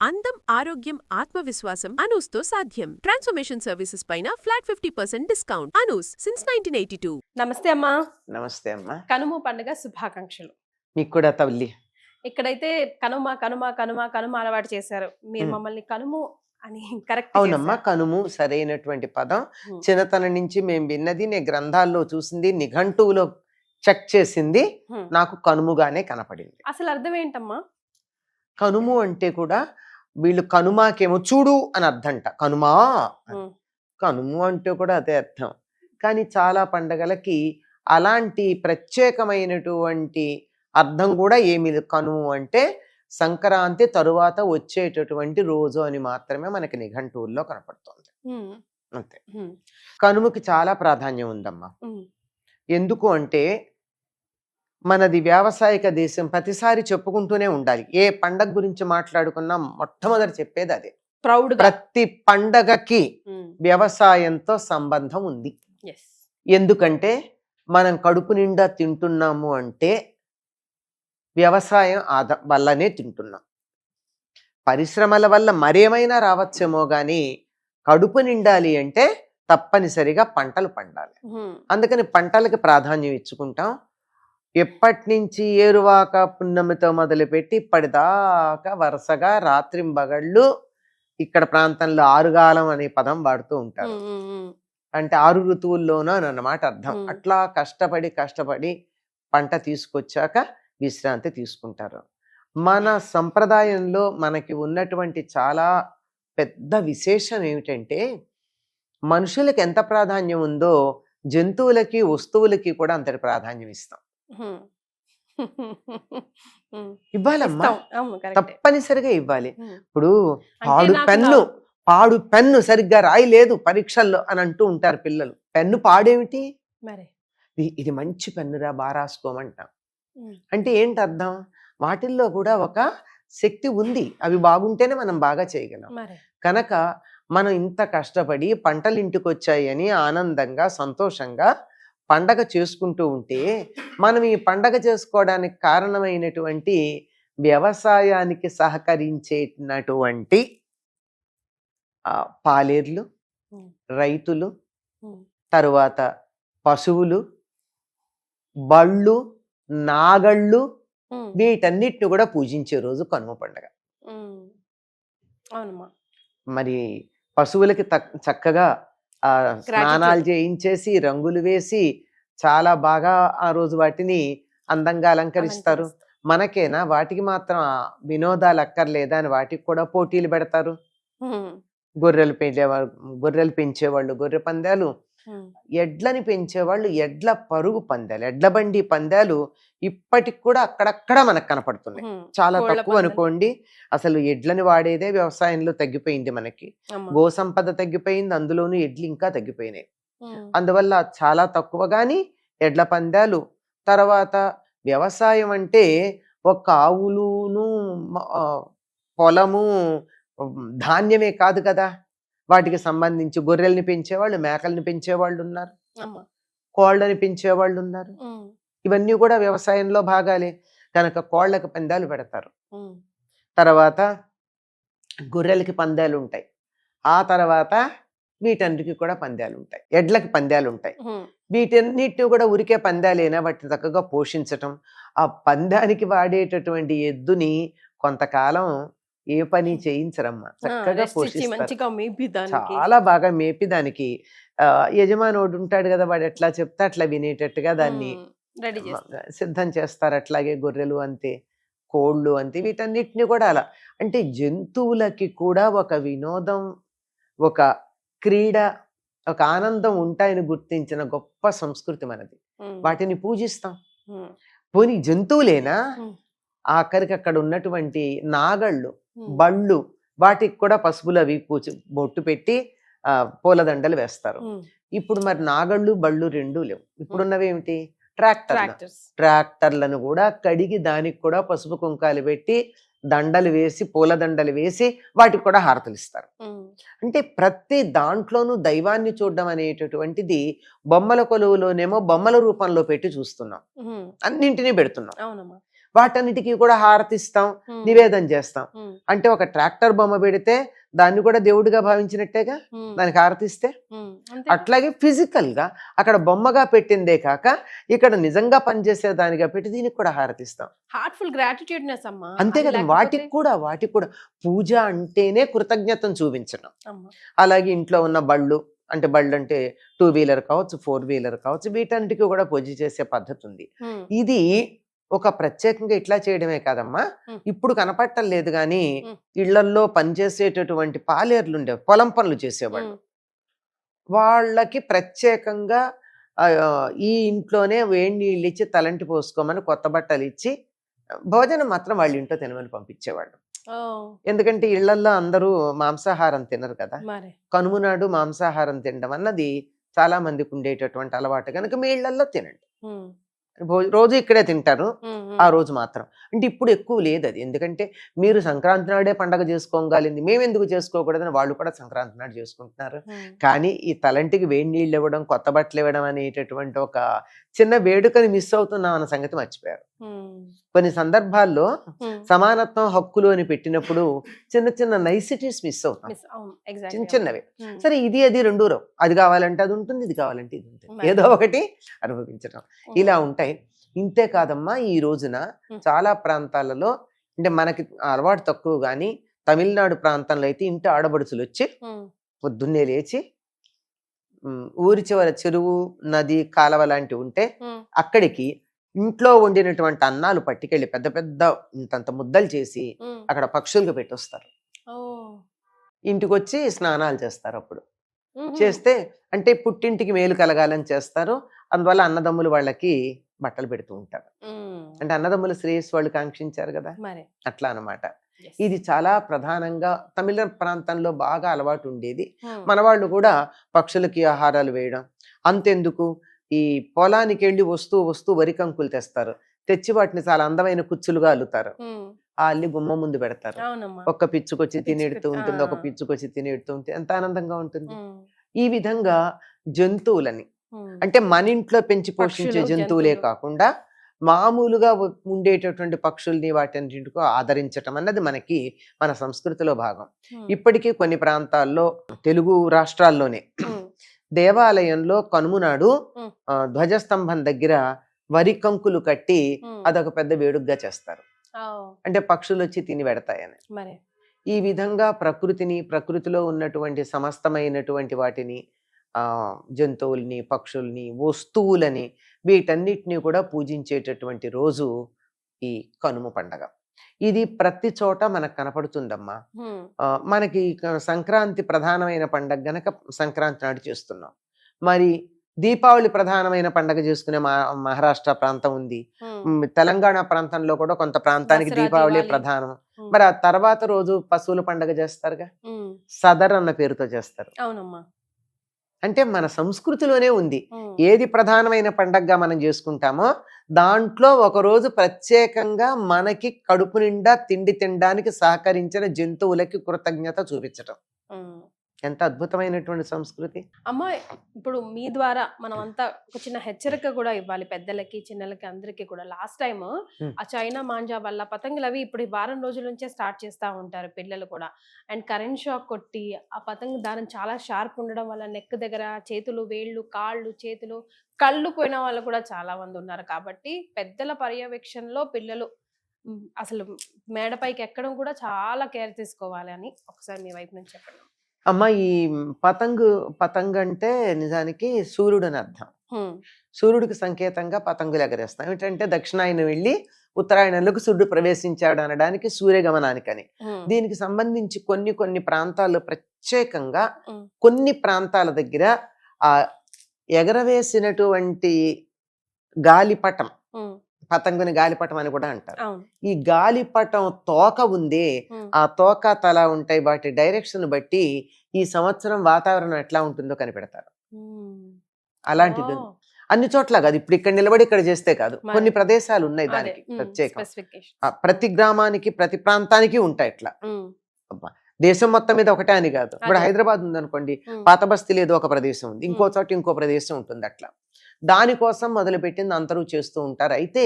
అందం, ఆరోగ్యం, ఆత్మవిశ్వాసం అనూస్తో సాధ్యం. ట్రాన్స్ఫర్మేషన్ సర్వీసెస్ పైన ఫ్లాట్ 50% డిస్కౌంట్. అనూస్ సిన్స్ 1982. నమస్తే అమ్మా. నమస్తే అమ్మా. కనుమ పండుగ శుభాకాంక్షలు. మీకు కూడా తల్లి. ఇక్కడైతే కనుమ కనుమ కనుమ కనుమ అలవాటు చేశారు. మీరు మమ్మల్ని కనుము అని కరెక్ట్. అవునమ్మా, కనుము సరైనటువంటి పదం. చిన్నతనం నుంచి మేము విన్నది, నేను గ్రంథాల్లో చూసింది, నిఘంటువులో చెక్ చేసింది, నాకు కనుముగానే కనపడింది. అసలు అర్థం ఏంటమ్మా? కనుము అంటే కూడా వీళ్ళు కనుమాకేమో చూడు అని అర్థంట. కనుమా, కనుము అంటే కూడా అదే అర్థం. కానీ చాలా పండగలకి అలాంటి ప్రత్యేకమైనటువంటి అర్థం కూడా ఏమి లేదు. కనుము అంటే సంక్రాంతి తరువాత వచ్చేటటువంటి రోజు అని మాత్రమే మనకి నిఘంటువుల్లో కనపడుతుంది. అంతే. కనుమకి చాలా ప్రాధాన్యం ఉందమ్మా. ఎందుకు అంటే మనది వ్యావసాయిక దేశం, ప్రతిసారి చెప్పుకుంటూనే ఉండాలి. ఏ పండగ గురించి మాట్లాడుకున్నా మొట్టమొదటి చెప్పేది అదే. ప్రతి పండగకి వ్యవసాయంతో సంబంధం ఉంది. ఎందుకంటే మనం కడుపు నిండా తింటున్నాము అంటే వ్యవసాయం వల్లనే తింటున్నాం. పరిశ్రమల వల్ల మరేమైనా రావచ్చేమో గాని కడుపు నిండాలి అంటే తప్పనిసరిగా పంటలు పండాలి. అందుకని పంటలకి ప్రాధాన్యం ఇచ్చుకుంటాం. ఎప్పటి నుంచి ఏరువాక పున్నమితో మొదలుపెట్టి ఇప్పటిదాకా వరుసగా రాత్రింబగళ్ళు ఇక్కడ ప్రాంతంలో ఆరుగాలం అనే పదం వాడుతూ ఉంటారు. అంటే 6 ఋతువుల్లోనూ అన్నమాట అర్థం. అట్లా కష్టపడి పంట తీసుకొచ్చాక విశ్రాంతి తీసుకుంటారు. మన సంప్రదాయంలో మనకి ఉన్నటువంటి చాలా పెద్ద విశేషం ఏమిటంటే మనుషులకి ఎంత ప్రాధాన్యం ఉందో జంతువులకి, వస్తువులకి కూడా అంతటి ప్రాధాన్యం ఇస్తాం. ఇవ్వాలమ్మా, తప్పనిసరిగా ఇవ్వాలి. ఇప్పుడు పాడు పెన్ను సరిగ్గా రాయలేదు పరీక్షల్లో అని అంటూ ఉంటారు పిల్లలు. పెన్ను పాడేమిటి? ఇది మంచి పెన్నురా, బాగా రాసుకోమంటాం. అంటే ఏంటి అర్థం? వాటిల్లో కూడా ఒక శక్తి ఉంది. అవి బాగుంటేనే మనం బాగా చేయగలం. కనుక మనం ఇంత కష్టపడి పంటలు ఇంటికి వచ్చాయి అని ఆనందంగా సంతోషంగా పండగ చేసుకుంటూ ఉంటే మనం ఈ పండగ చేసుకోవడానికి కారణమైనటువంటి వ్యవసాయానికి సహకరించేటటువంటి పాలేర్లు, రైతులు, తరువాత పశువులు, బళ్ళు, నాగళ్ళు, వీటన్నిటిని కూడా పూజించే రోజు కనుమ పండగ. మరి పశువులకి చక్కగా స్నానాలు చేయించేసి రంగులు వేసి చాలా బాగా ఆ రోజు వాటిని అందంగా అలంకరిస్తారు. మనకేనా వాటికి మాత్రం వినోదాలు అక్కర్లేదా అని వాటికి కూడా పోటీలు పెడతారు. గొర్రెలు పెంచేవాళ్ళు గొర్రె పందాలు, ఎడ్లని పెంచేవాళ్ళు ఎడ్ల పరుగు పందాలు, ఎడ్ల బండి పందాలు ఇప్పటికి కూడా అక్కడక్కడ మనకు కనపడుతున్నాయి. చాలా తక్కువ అనుకోండి. అసలు ఎడ్లని వాడేదే వ్యవసాయంలో తగ్గిపోయింది. మనకి గో సంపద తగ్గిపోయింది, అందులోనూ ఎడ్లు ఇంకా తగ్గిపోయినాయి. అందువల్ల చాలా తక్కువ. గాని ఎడ్ల పందాలు, తర్వాత వ్యవసాయం అంటే ఒక ఆవులును పొలము ధాన్యమే కాదు కదా, వాటికి సంబంధించి గొర్రెల్ని పెంచేవాళ్ళు, మేకల్ని పెంచేవాళ్ళు ఉన్నారు, కోళ్ళని పెంచేవాళ్ళు ఉన్నారు. ఇవన్నీ కూడా వ్యవసాయంలో భాగాలే. కనుక కోళ్ళకి పందాలు పెడతారు, తర్వాత గొర్రెలకి పందాలు ఉంటాయి, ఆ తర్వాత వీటన్నిటికి కూడా పందాలు ఉంటాయి, ఎడ్లకి పందాలు ఉంటాయి. వీటన్నిటిని కూడా ఉరికే పందాలైనా వాటిని చక్కగా పోషించటం. ఆ పందానికి వాడేటటువంటి ఎద్దుని కొంతకాలం ఏ పని చేయించరమ్మా, చక్కగా పోషిస్తారు. చాలా బాగా మేపి దానికి యజమానోడు ఉంటాడు కదా, వాడు ఎట్లా చెప్తే అట్లా వినేటట్టుగా దాన్ని సిద్ధం చేస్తారు. అట్లాగే గొర్రెలు అంతే, కోళ్ళు అంతే, వీటన్నిటిని కూడా అలా. అంటే జంతువులకి కూడా ఒక వినోదం, ఒక క్రీడ, ఒక ఆనందం ఉంటాయని గుర్తించిన గొప్ప సంస్కృతి మనది. వాటిని పూజిస్తాం. పోనీ జంతువులేనా, ఆఖరికి అక్కడ ఉన్నటువంటి నాగళ్ళు, బళ్ళు, వాటికి కూడా పసుపులు అవి బొట్టు పెట్టి పూలదండలు వేస్తారు. ఇప్పుడు మరి నాగళ్ళు బళ్ళు రెండూ లేవు. ఇప్పుడున్నవి ఏమిటి? ట్రాక్టర్లను కూడా కడిగి దానికి కూడా పసుపు కుంకాలు పెట్టి దండలు వేసి, పూలదండలు వేసి వాటికి కూడా హారతులు ఇస్తారు. అంటే ప్రతి దాంట్లోనూ దైవాన్ని చూడడం అనేటటువంటిది బొమ్మల కొలువులోనేమో బొమ్మల రూపంలో పెట్టి చూస్తున్నాం, అన్నింటినీ పెడుతున్నాం. వాటన్నిటికీ కూడా హారతిస్తాం, నివేదన చేస్తాం. అంటే ఒక ట్రాక్టర్ బొమ్మ పెడితే దాన్ని కూడా దేవుడిగా భావించినట్టేగా దానికి హారతిస్తే. అట్లాగే ఫిజికల్ గా అక్కడ బొమ్మగా పెట్టిందే కాక ఇక్కడ నిజంగా పనిచేసే దానిగా పెట్టి దీనికి కూడా హారతిస్తాం. హార్ట్ఫుల్ గ్రాటిట్యూడ్నెస్ అమ్మా. అంతే కదా, వాటికి కూడా పూజ అంటేనే కృతజ్ఞతను చూపించడం. అలాగే ఇంట్లో ఉన్న బళ్ళు అంటే 2 వీలర్ కావచ్చు, 4 వీలర్ కావచ్చు, వీటన్నిటికీ కూడా పూజ చేసే పద్ధతి ఉంది. ఇది ఒక ప్రత్యేకంగా ఇట్లా చేయడమే కాదమ్మా, ఇప్పుడు కనపడటం లేదు కానీ ఇళ్లల్లో పనిచేసేటటువంటి పాలేర్లు ఉండే పొలం పనులు చేసేవాళ్ళు, వాళ్ళకి ప్రత్యేకంగా ఈ ఇంట్లోనే వేడి నీళ్ళు ఇచ్చి తలంటి పోసుకోమని కొత్త బట్టలు ఇచ్చి భోజనం మాత్రం వాళ్ళ ఇంట్లో తినమని పంపించేవాళ్ళు. ఎందుకంటే ఇళ్లల్లో అందరూ మాంసాహారం తినరు కదా, కనుమ నాడు మాంసాహారం తినడం అన్నది చాలా మందికి ఉండేటటువంటి అలవాటు కనుక మీ ఇళ్లల్లో తినండి, రోజు ఇక్కడే తింటారు ఆ రోజు మాత్రం. అంటే ఇప్పుడు ఎక్కువ లేదు అది, ఎందుకంటే మీరు సంక్రాంతి నాడే పండగ చేసుకోగలిగింది, మేము ఎందుకు చేసుకోకూడదని వాళ్ళు కూడా సంక్రాంతి నాడు చేసుకుంటున్నారు. కానీ ఈ తలంటికి వేడి నీళ్ళు ఇవ్వడం, కొత్త బట్టలు ఇవ్వడం అనేటటువంటి ఒక చిన్న వేడుకని మిస్ అవుతున్నాం అన్న సంగతి మర్చిపోయారు. కొన్ని సందర్భాల్లో సమానత్వం హక్కులు అని పెట్టినప్పుడు చిన్న చిన్న నైసిటీస్ మిస్ అవుతాం, చిన్న చిన్నవి. సరే ఇది అది రెండు రావు, అది కావాలంటే అది ఉంటుంది, ఇది కావాలంటే ఇది ఉంటుంది, ఏదో ఒకటి అనుభవించడం ఇలా ఉంటాయి. ఇంతే కాదమ్మా, ఈ రోజున చాలా ప్రాంతాలలో అంటే మనకి అలవాటు తక్కువ కానీ తమిళనాడు ప్రాంతంలో అయితే ఇంటి ఆడబడుచులు వచ్చి పొద్దున్నే లేచి ఊరి చివర చెరువు, నది, కాలవ లాంటివి ఉంటే అక్కడికి ఇంట్లో వండినటువంటి అన్నాలు పట్టుకెళ్ళి పెద్ద పెద్ద ఇంతంత ముద్దలు చేసి అక్కడ పక్షులకు పెట్టొస్తారు. ఇంటికి వచ్చి స్నానాలు చేస్తారు. అప్పుడు చేస్తే అంటే పుట్టింటికి మేలు కలగాలని చేస్తారు. అందువల్ల అన్నదమ్ములు వాళ్ళకి బట్టలు పెడుతూ ఉంటారు. అంటే అన్నదమ్ముల శ్రేయస్సు వాళ్ళు కాంక్షించారు కదా, అట్లా అన్నమాట. ఇది చాలా ప్రధానంగా తమిళ ప్రాంతంలో బాగా అలవాటు ఉండేది. మన వాళ్ళు కూడా పక్షులకి ఆహారాలు వేయడం. అంతెందుకు, ఈ పొలానికి వెళ్ళి వస్తూ వరి కంకులు తెస్తారు, తెచ్చి వాటిని చాలా అందమైన కుచ్చులుగా అల్లుతారు, ఆ అల్లి గుమ్మ ముందు పెడతారు. ఒక్క పిచ్చుకొచ్చి తినేడుతూ ఉంటుంది, ఒక పిచ్చుకొచ్చి తినేడుతూ ఉంటుంది, ఎంత ఆనందంగా ఉంటుంది. ఈ విధంగా జంతువులని అంటే మన ఇంట్లో పెంచి పోషించే జంతువులే కాకుండా మామూలుగా ఉండేటటువంటి పక్షుల్ని వాటింటికో ఆదరించటం అన్నది మనకి మన సంస్కృతిలో భాగం. ఇప్పటికీ కొన్ని ప్రాంతాల్లో తెలుగు రాష్ట్రాల్లోనే దేవాలయంలో కనుమ నాడు ధ్వజస్తంభం దగ్గర వరి కంకులు కట్టి అదొక పెద్ద వేడుకగా చేస్తారు. అంటే పక్షులు వచ్చి తిని పెడతాయని. ఈ విధంగా ప్రకృతిలో ఉన్నటువంటి సమస్తమైనటువంటి వాటిని జంతువుల్ని, పక్షుల్ని, వస్తువులని, వీటన్నిటిని కూడా పూజించేటటువంటి రోజు ఈ కనుమ పండగ. ఇది ప్రతి చోట మనకు కనపడుతుందమ్మా. మనకి సంక్రాంతి ప్రధానమైన పండగ గనక సంక్రాంతి నాడు చేస్తున్నాం. మరి దీపావళి ప్రధానమైన పండగ చేసుకునే మహారాష్ట్ర ప్రాంతం ఉంది, తెలంగాణ ప్రాంతంలో కూడా కొంత ప్రాంతానికి దీపావళి ప్రధానం. మరి ఆ తర్వాత రోజు పశువుల పండగ చేస్తారుగా, సదర్ అన్న పేరుతో చేస్తారు. అంటే మన సంస్కృతిలోనే ఉంది, ఏది ప్రధానమైన పండగగా మనం చేసుకుంటామో దాంట్లో ఒకరోజు ప్రత్యేకంగా మనకి కడుపు నిండా తిండి తినడానికి సహకరించిన జంతువులకి కృతజ్ఞత చూపించటం. ఎంత అద్భుతమైనటువంటి సంస్కృతి అమ్మా. ఇప్పుడు మీ ద్వారా మనం అంతా ఒక చిన్న హెచ్చరిక కూడా ఇవ్వాలి పెద్దలకి, చిన్నలకి, అందరికీ కూడా. లాస్ట్ టైం ఆ చైనా మాంజా వల్ల పతంగులు అవి ఇప్పుడు 4 రోజుల నుంచే స్టార్ట్ చేస్తూ ఉంటారు పిల్లలు కూడా. అండ్ కరెంట్ షాక్ కొట్టి ఆ పతంగు దారం చాలా షార్ప్ ఉండడం వల్ల నెక్ దగ్గర చేతులు, వేళ్ళు, కాళ్ళు, చేతులు, కళ్ళు పోయిన వాళ్ళు కూడా చాలా మంది ఉన్నారు. కాబట్టి పెద్దల పర్యవేక్షణలో పిల్లలు అసలు మేడపైకి ఎక్కడం కూడా చాలా కేర్ తీసుకోవాలి అని ఒకసారి మీ వైపు నుంచి చెప్పండి. అమ్మ, ఈ పతంగ్ అంటే నిజానికి సూర్యుడు అని అర్థం. సూర్యుడికి సంకేతంగా పతంగులు ఎగరేస్తాం. ఏంటంటే దక్షిణాయనం వెళ్ళి ఉత్తరాయణంలోకి సూర్యుడు ప్రవేశించాడు అనడానికి సూర్యగమనానికని. దీనికి సంబంధించి కొన్ని ప్రాంతాల్లో ప్రత్యేకంగా కొన్ని ప్రాంతాల దగ్గర ఆ ఎగరవేసినటువంటి గాలిపటం, పతంగుని గాలిపటం అని కూడా అంటారు. ఈ గాలిపటం తోక ఉందే, ఆ తోక తల ఉంటాయి, వాటి డైరెక్షన్ బట్టి ఈ సంవత్సరం వాతావరణం ఎట్లా ఉంటుందో కనిపెడతారు. అలాంటిది అన్ని చోట్ల కాదు, ఇప్పుడు ఇక్కడ నిలబడి ఇక్కడ చేస్తే కాదు, కొన్ని ప్రదేశాలు ఉన్నాయి దానికి ప్రత్యేకం. ప్రతి గ్రామానికి, ప్రతి ప్రాంతానికి ఉంటాయి ఇట్లా. దేశం మొత్తం మీద ఒకటే అని కాదు. ఇప్పుడు హైదరాబాద్ ఉందనుకోండి, పాత బస్తీలో ఏదో ఒక ప్రదేశం ఉంది, ఇంకో చోట ఇంకో ప్రదేశం ఉంటుంది. అట్లా దానికోసం మొదలుపెట్టింది అందరూ చేస్తూ ఉంటారు. అయితే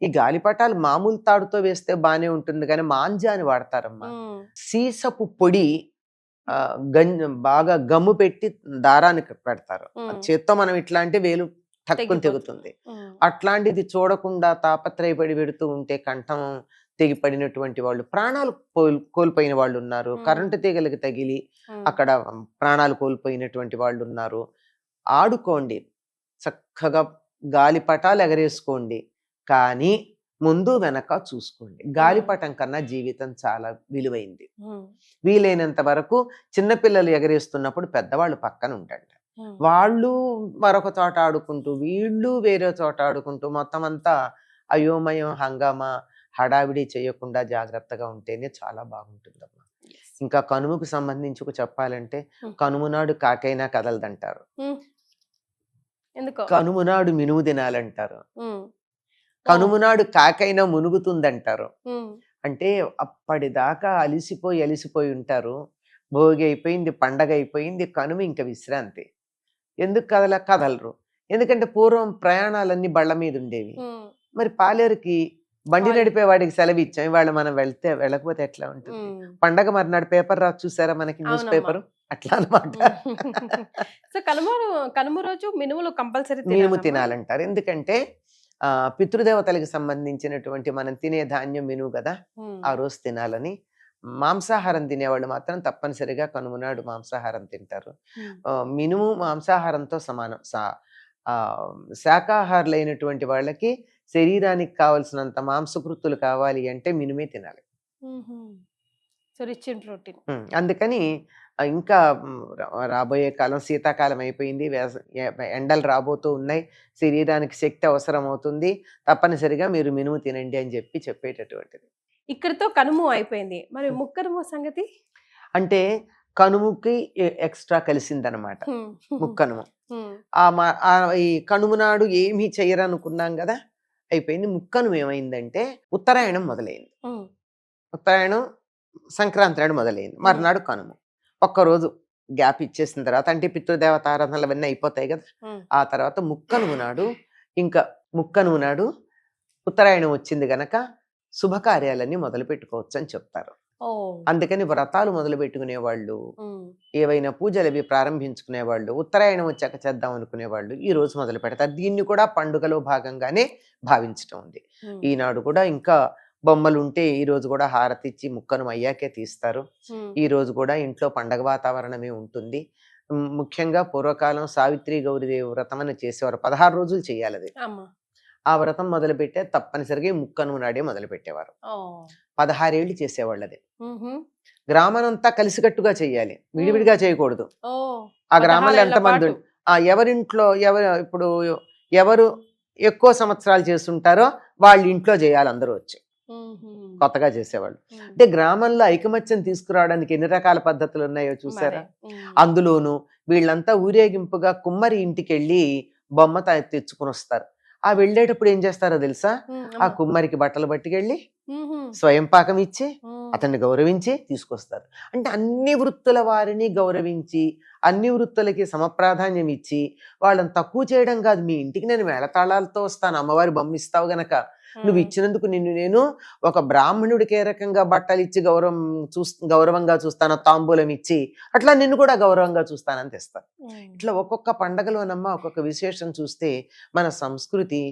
ఈ గాలిపటాలు మామూలు తాడుతో వేస్తే బానే ఉంటుంది కానీ మాంజాని వాడతారమ్మా. సీసపు పొడి బాగా గమ్ము పెట్టి దారానికి పెడతారు. చేత్తో మనం ఇట్లా అంటే వేలు తక్కువ తెగుతుంది. అట్లాంటిది చూడకుండా తాపత్రయపడి పెడుతూ ఉంటే కంఠం తెగిపడినటువంటి వాళ్ళు, ప్రాణాలు కోల్పోయిన వాళ్ళు ఉన్నారు. కరెంటు తీగలకి తగిలి అక్కడ ప్రాణాలు కోల్పోయినటువంటి వాళ్ళు ఉన్నారు. ఆడుకోండి, చక్కగా గాలిపటాలు ఎగరేసుకోండి, కానీ ముందు వెనక చూసుకోండి. గాలిపటం కన్నా జీవితం చాలా విలువైంది. వీలైనంత వరకు చిన్నపిల్లలు ఎగరేస్తున్నప్పుడు పెద్దవాళ్ళు పక్కన ఉండండి. వాళ్ళు మరొక చోట ఆడుకుంటూ వీళ్ళు వేరే చోట ఆడుకుంటూ మొత్తం అంతా అయోమయం హంగామా హడావిడి చేయకుండా జాగ్రత్తగా ఉంటేనే చాలా బాగుంటుందమ్మా. ఇంకా కనుమకు సంబంధించి చెప్పాలంటే కనుమ నాడు కాకైనా కదలదంటారు, కనుమ నాడు మినుము తినాలంటారు, కనుమ నాడు కాకైనా మునుగుతుందంటారు. అంటే అప్పటిదాకా అలిసిపోయి ఉంటారు. భోగి అయిపోయింది, పండగ అయిపోయింది, కనుమ ఇంకా విశ్రాంతి. ఎందుకు కదలరు? ఎందుకంటే పూర్వం ప్రయాణాలన్నీ బళ్ళ మీద ఉండేవి. మరి పాలేరుకి బండి నడిపే వాడికి సెలవు ఇచ్చాం, ఇవాళ మనం వెళ్ళకపోతే ఎట్లా ఉంటుంది? పండగ మర్నాడు పేపర్ రాసి చూసారా మనకి, న్యూస్ పేపర్ అట్లా అనమాట. సో కనుమ రోజు మినుములు కంపల్సరీ మినుము తినాలంటారు. ఎందుకంటే పితృదేవతలకు సంబంధించినటువంటి మనం తినే ధాన్యం మినుము కదా, ఆ రోజు తినాలని. మాంసాహారం తినేవాళ్ళు మాత్రం తప్పనిసరిగా కనుమనాడు మాంసాహారం తింటారు. మినుము మాంసాహారంతో సమానం. శాకాహారులైనటువంటి వాళ్ళకి శరీరానికి కావలసినంత మాంసకృతులు కావాలి అంటే మినుమే తినాలి. అందుకని ఇంకా రాబోయే కాలం శీతాకాలం అయిపోయింది, ఎండలు రాబోతూ ఉన్నాయి, శరీరానికి శక్తి అవసరం అవుతుంది, తప్పనిసరిగా మీరు మినుము తినండి అని చెప్పేటటువంటిది. ఇక్కడితో కనుము అయిపోయింది. మరి ముక్కనుము సంగతి అంటే కనుముకి ఎక్స్ట్రా కలిసిందనమాట ముక్కనుము. ఈ కనుము నాడు ఏమీ చెయ్యరనుకున్నాం కదా, అయిపోయింది. ముక్కనుము ఏమైందంటే ఉత్తరాయణం మొదలైంది. ఉత్తరాయణం సంక్రాంతి నాడు మొదలైంది, మర్నాడు కనుము. ఒక్కరోజు గ్యాప్ ఇచ్చేసిన తర్వాత అంటే పితృదేవత ఆరాధనలు అవన్నీ అయిపోతాయి కదా, ఆ తర్వాత ముక్కనుము నాడు ఉత్తరాయణం వచ్చింది గనక శుభకార్యాలన్నీ మొదలు పెట్టుకోవచ్చు అని చెప్తారు. అందుకని వ్రతాలు మొదలు పెట్టుకునే వాళ్ళు, ఏవైనా పూజలు అవి ప్రారంభించుకునే వాళ్ళు, ఉత్తరాయణం వచ్చాక చేద్దాం అనుకునే వాళ్ళు ఈ రోజు మొదలు పెడతారు. దీన్ని కూడా పండుగలో భాగంగానే భావించటం ఉంది. ఈనాడు కూడా ఇంకా బొమ్మలు ఉంటే ఈ రోజు కూడా హారతి ఇచ్చి ముక్కను అయ్యాకే తీస్తారు. ఈ రోజు కూడా ఇంట్లో పండగ వాతావరణమే ఉంటుంది. ముఖ్యంగా పూర్వకాలం సావిత్రి గౌరీదేవి వ్రతం అని చేసేవారు. 16 రోజులు చేయాలి అది. ఆ వ్రతం మొదలుపెట్టే తప్పనిసరిగా ముక్కనుమ నాడే మొదలు పెట్టేవారు. 16 ఏళ్ళు చేసేవాళ్ళు. అది గ్రామమంతా కలిసికట్టుగా చెయ్యాలి, విడివిడిగా చేయకూడదు. ఆ గ్రామంలో ఎంతమంది ఎవరింట్లో ఇప్పుడు ఎవరు ఎక్కువ సంవత్సరాలు చేస్తుంటారో వాళ్ళ ఇంట్లో చేయాలి అందరూ వచ్చి, కొత్తగా చేసేవాళ్ళు. అంటే గ్రామంలో ఐకమత్యం తీసుకురావడానికి ఎన్ని రకాల పద్ధతులు ఉన్నాయో చూసారా. అందులోనూ వీళ్ళంతా ఊరేగింపుగా కుమ్మరి ఇంటికి వెళ్ళి బొమ్మ తెచ్చుకుని వస్తారు. ఆ వెళ్ళేటప్పుడు ఏం చేస్తారో తెలుసా, ఆ కుమ్మరికి బట్టలు పట్టుకెళ్ళి స్వయం పాకం ఇచ్చి అతన్ని గౌరవించి తీసుకొస్తారు. అంటే అన్ని వృత్తుల వారిని గౌరవించి అన్ని వృత్తులకి సమప్రాధాన్యం ఇచ్చి వాళ్ళని తక్కువ చేయడం కాదు. మీ ఇంటికి నేను మేళతాళాలతో వస్తాను, అమ్మవారి బొమ్మ ఇస్తావు గనక నువ్వు ఇచ్చినందుకు నేను ఒక బ్రాహ్మణుడికి ఏ రకంగా బట్టలు ఇచ్చి గౌరవంగా చూస్తాను, తాంబూలం ఇచ్చి అట్లా నిన్ను కూడా గౌరవంగా చూస్తానని తెస్తాను. ఇట్లా ఒక్కొక్క పండగలోనమ్మా ఒక్కొక్క విశేషం చూస్తే మన సంస్కృతి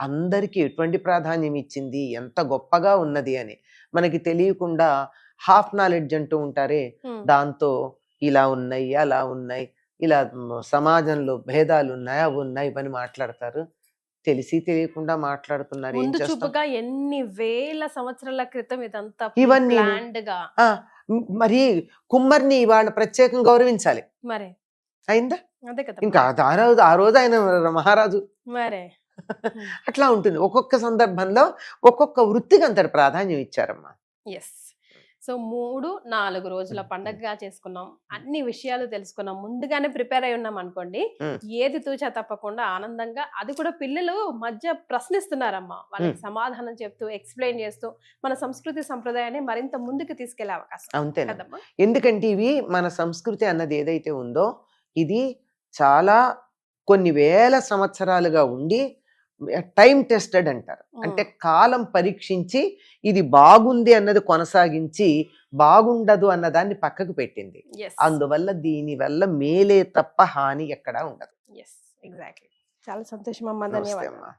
అందరికీ ఎటువంటి ప్రాధాన్యం ఇచ్చింది, ఎంత గొప్పగా ఉన్నది అని మనకి తెలియకుండా హాఫ్ నాలెడ్జ్ అంటూ ఉంటారే, దాంతో ఇలా ఉన్నాయి అలా ఉన్నాయి, ఇలా సమాజంలో భేదాలు ఉన్నాయి అవి ఉన్నాయి ఇవన్నీ మాట్లాడతారు. తెలిసి తెలియకుండా మాట్లాడుతున్నారు. ఎన్ని వేల సంవత్సరాల క్రితం ఇదంతా ఇవన్నీ మరి కుమ్మరిని వాళ్ళ ప్రత్యేకంగా గౌరవించాలి. మరి అయిందా? ఇంకా ఆ రోజు ఆయన మహారాజు. మరే అట్లా ఉంటుంది. ఒక్కొక్క సందర్భంలో ఒక్కొక్క వృత్తికి అంత ప్రాధాన్యం ఇచ్చారమ్మా. ఎస్. సో 3-4 రోజుల పండగగా చేసుకున్నాం, అన్ని విషయాలు తెలుసుకున్నాం, ముందుగానే ప్రిపేర్ అయి ఉన్నాం అనుకోండి. ఏది తూచా తప్పకుండా ఆనందంగా, అది కూడా పిల్లలు మధ్య ప్రశ్నిస్తున్నారమ్మా, వాళ్ళకి సమాధానం చెప్తూ ఎక్స్ప్లెయిన్ చేస్తూ మన సంస్కృతి సంప్రదాయాన్ని మరింత ముందుకు తీసుకెళ్లే అవకాశం. అంతే, ఎందుకంటే ఇవి మన సంస్కృతి అన్నది ఏదైతే ఉందో ఇది చాలా కొన్ని వేల సంవత్సరాలుగా ఉండి టైం టెస్టెడ్ అంటారు. అంటే కాలం పరీక్షించి ఇది బాగుంది అన్నది కొనసాగించి బాగుండదు అన్నదాన్ని పక్కకు పెట్టింది. అందువల్ల దీనివల్ల మేలే తప్ప హాని ఎక్కడా ఉండదు. ఎగ్జాక్ట్లీ. చాలా సంతోషం అమ్మా, నమస్తే ధన్యవాదాలు. అమ్మా.